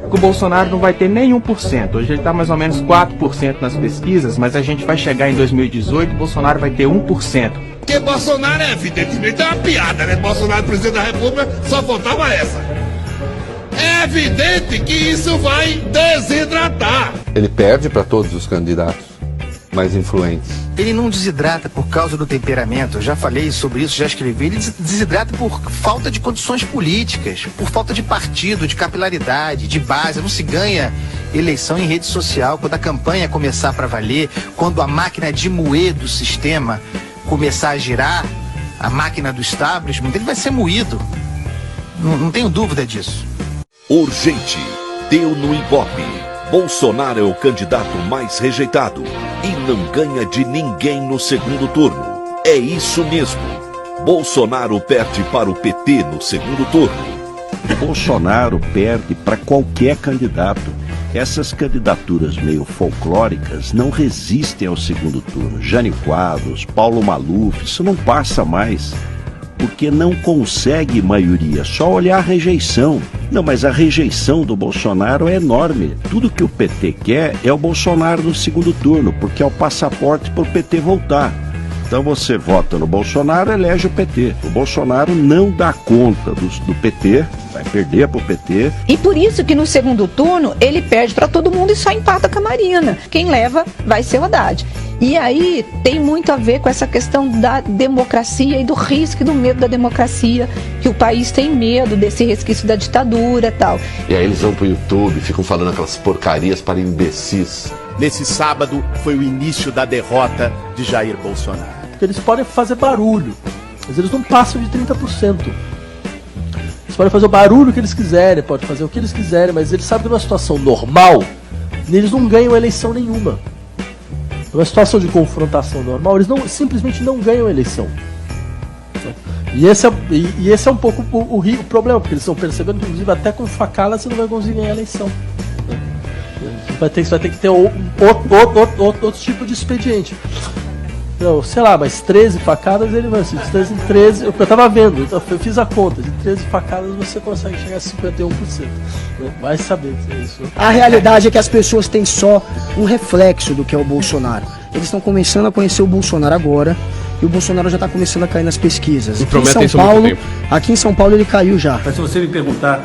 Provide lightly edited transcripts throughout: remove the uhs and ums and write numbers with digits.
que o Bolsonaro não vai ter nem 1%. Hoje ele está mais ou menos 4% nas pesquisas, mas a gente vai chegar em 2018 e o Bolsonaro vai ter 1%. Porque Bolsonaro evidentemente é uma piada, né? Bolsonaro, presidente da República, só faltava essa. É evidente que isso vai desidratar. Ele perde para todos os candidatos mais influentes. Ele não desidrata por causa do temperamento, eu já falei sobre isso, já escrevi. Ele desidrata por falta de condições políticas, por falta de partido, de capilaridade, de base. Não se ganha eleição em rede social. Quando a campanha começar para valer, quando a máquina de moer do sistema começar a girar, a máquina do establishment, ele vai ser moído. Não tenho dúvida disso. Urgente. Deu no Ibope. Bolsonaro é o candidato mais rejeitado e não ganha de ninguém no segundo turno. É isso mesmo. Bolsonaro perde para o PT no segundo turno. O Bolsonaro perde para qualquer candidato. Essas candidaturas meio folclóricas não resistem ao segundo turno. Jânio Quadros, Paulo Maluf, isso não passa mais. Porque não consegue maioria, só olhar a rejeição. Não, mas a rejeição do Bolsonaro é enorme. Tudo que o PT quer é o Bolsonaro no segundo turno, porque é o passaporte para o PT voltar. Então você vota no Bolsonaro, elege o PT. O Bolsonaro não dá conta do PT, vai perder para o PT. E por isso que no segundo turno ele perde para todo mundo e só empata com a Marina. Quem leva vai ser o Haddad. E aí tem muito a ver com essa questão da democracia e do risco e do medo da democracia, que o país tem medo desse resquício da ditadura e tal. E aí eles vão pro YouTube, ficam falando aquelas porcarias para imbecis. Nesse sábado foi o início da derrota de Jair Bolsonaro. Porque eles podem fazer barulho, mas eles não passam de 30%. Eles podem fazer o barulho que eles quiserem, podem fazer o que eles quiserem, mas eles sabem que numa situação normal, eles não ganham eleição nenhuma. Numa situação de confrontação normal, eles simplesmente não ganham eleição. E esse é um pouco o problema, porque eles estão percebendo que, inclusive, até com facada você não vai conseguir ganhar a eleição. Você vai ter que ter outro tipo de expediente. Não, sei lá, mas 13 facadas ele vai ser. De 13 em 13, eu tava vendo, eu fiz a conta, de 13 facadas você consegue chegar a 51%. Né? Vai saber se é isso. A realidade é que as pessoas têm só um reflexo do que é o Bolsonaro. Eles estão começando a conhecer o Bolsonaro agora, e o Bolsonaro já está começando a cair nas pesquisas. Aqui em São Paulo ele caiu já. Mas se você me perguntar,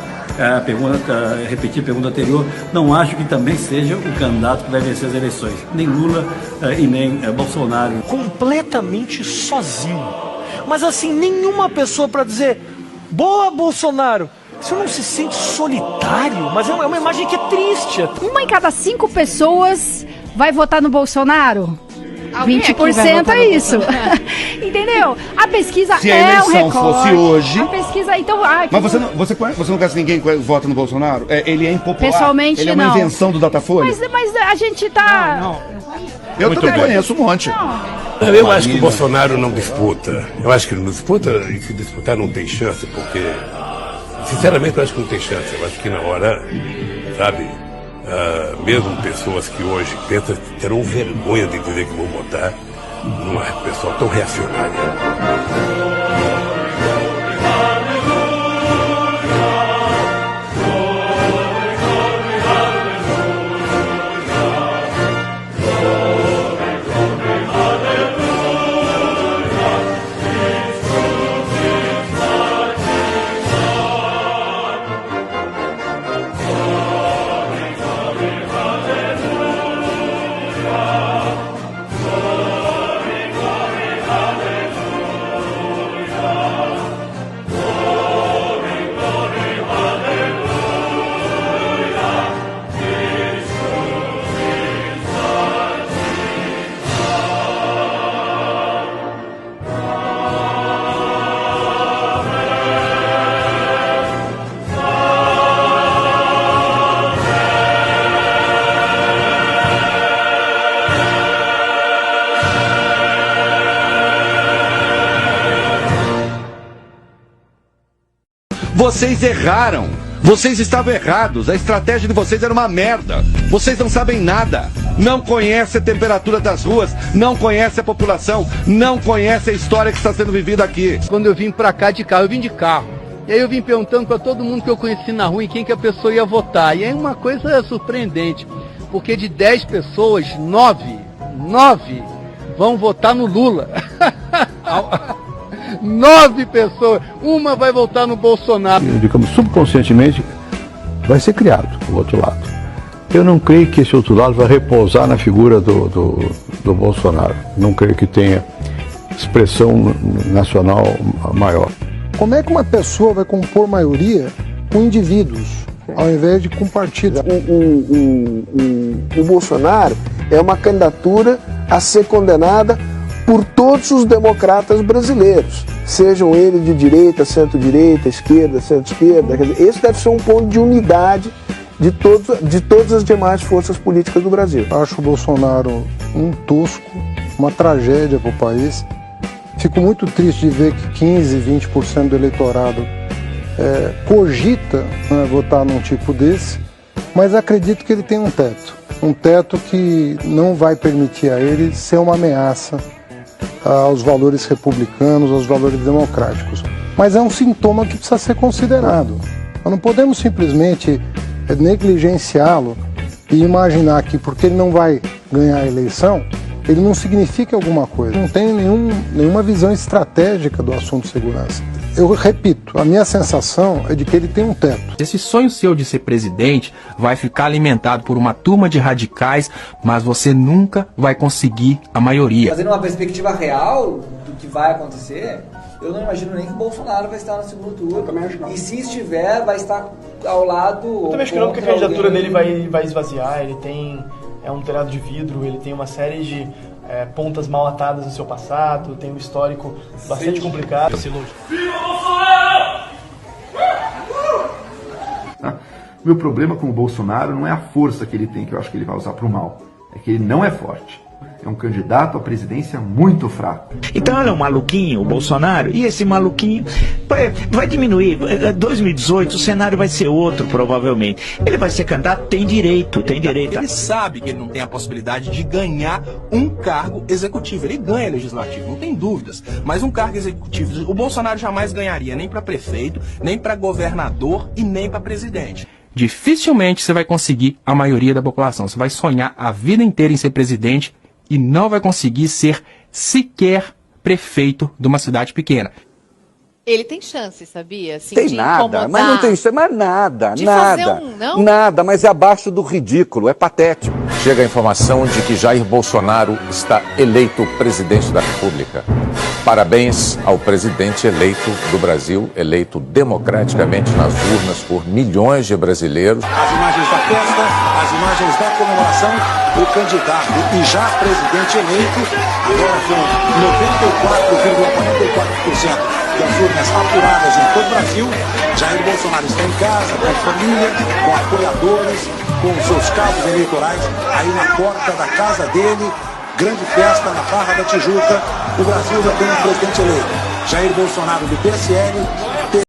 repetir a pergunta anterior, não acho que também seja o candidato que vai vencer as eleições. Nem Lula e nem Bolsonaro. Completamente sozinho. Mas assim, nenhuma pessoa para dizer, boa Bolsonaro. Você não se sente solitário? Mas é uma imagem que é triste. 1 em cada 5 pessoas vai votar no Bolsonaro? Alguém 20% é isso. Entendeu? A pesquisa se a é o eleição recorte. fosse hoje. A pesquisa, então. Mas você não conhece ninguém que vota no Bolsonaro? Ele é impopular. Pessoalmente, ele é uma invenção do Datafolha. Mas a gente tá. Não. Eu muito também conheço um monte. Eu acho que o Bolsonaro não disputa. Eu acho que ele não disputa, e se disputar não tem chance, porque, sinceramente, eu acho que não tem chance. Eu acho que na hora, sabe, mesmo pessoas que hoje pensam terão vergonha de dizer que vão votar numa pessoa tão reacionária. Vocês erraram. Vocês estavam errados. A estratégia de vocês era uma merda. Vocês não sabem nada. Não conhecem a temperatura das ruas. Não conhecem a população. Não conhecem a história que está sendo vivida aqui. Quando eu vim pra cá de carro, eu vim de carro. E aí eu vim perguntando para todo mundo que eu conheci na rua em quem que a pessoa ia votar. E é uma coisa surpreendente, porque de 10 pessoas, 9 vão votar no Lula. 9 pessoas, uma vai votar no Bolsonaro. Digamos, subconscientemente vai ser criado o outro lado. Eu não creio que esse outro lado vai repousar na figura do Bolsonaro. Não creio que tenha expressão nacional maior. Como é que uma pessoa vai compor maioria com indivíduos, ao invés de com partidos? O Bolsonaro é uma candidatura a ser condenada por todos os democratas brasileiros, sejam eles de direita, centro-direita, esquerda, centro-esquerda. Esse deve ser um ponto de unidade de todas as demais forças políticas do Brasil. Acho o Bolsonaro um tosco, uma tragédia para o país. Fico muito triste de ver que 15, 20% do eleitorado cogita votar num tipo desse, mas acredito que ele tem um teto que não vai permitir a ele ser uma ameaça aos valores republicanos, aos valores democráticos. Mas é um sintoma que precisa ser considerado. Nós não podemos simplesmente negligenciá-lo e imaginar que porque ele não vai ganhar a eleição, ele não significa alguma coisa. Não tem nenhuma visão estratégica do assunto de segurança. Eu repito, a minha sensação é de que ele tem um teto. Esse sonho seu de ser presidente vai ficar alimentado por uma turma de radicais, mas você nunca vai conseguir a maioria. Fazendo uma perspectiva real do que vai acontecer, eu não imagino nem que o Bolsonaro vai estar no segundo turno. E se estiver, vai estar ao lado... Eu também acho que não, porque a candidatura dele vai esvaziar, ele tem um telhado de vidro, ele tem uma série de pontas mal atadas no seu passado, tem um histórico bastante complicado. Meu problema com o Bolsonaro não é a força que ele tem, que eu acho que ele vai usar para o mal. É que ele não é forte. É um candidato à presidência muito fraco. Então ele é um maluquinho, o Bolsonaro, e esse maluquinho vai diminuir. 2018 o cenário vai ser outro, provavelmente. Ele vai ser candidato, tem direito. Ele sabe que ele não tem a possibilidade de ganhar um cargo executivo. Ele ganha legislativo, não tem dúvidas. Mas um cargo executivo, o Bolsonaro jamais ganharia nem para prefeito, nem para governador e nem para presidente. Dificilmente você vai conseguir a maioria da população. Você vai sonhar a vida inteira em ser presidente e não vai conseguir ser sequer prefeito de uma cidade pequena. Ele tem chance, sabia? Assim, tem nada, mas não tem chance, mas nada. Não? Nada, mas é abaixo do ridículo, é patético. Chega a informação de que Jair Bolsonaro está eleito presidente da República. Parabéns ao presidente eleito do Brasil, eleito democraticamente nas urnas por milhões de brasileiros. As imagens da festa, as imagens da comemoração, o candidato e já presidente eleito, agora com 94,44% das urnas apuradas em todo o Brasil. Jair Bolsonaro está em casa, com a família, com apoiadores, com seus cabos eleitorais, aí na porta da casa dele. Grande festa na Barra da Tijuca. O Brasil já tem um presidente eleito. Jair Bolsonaro do PSL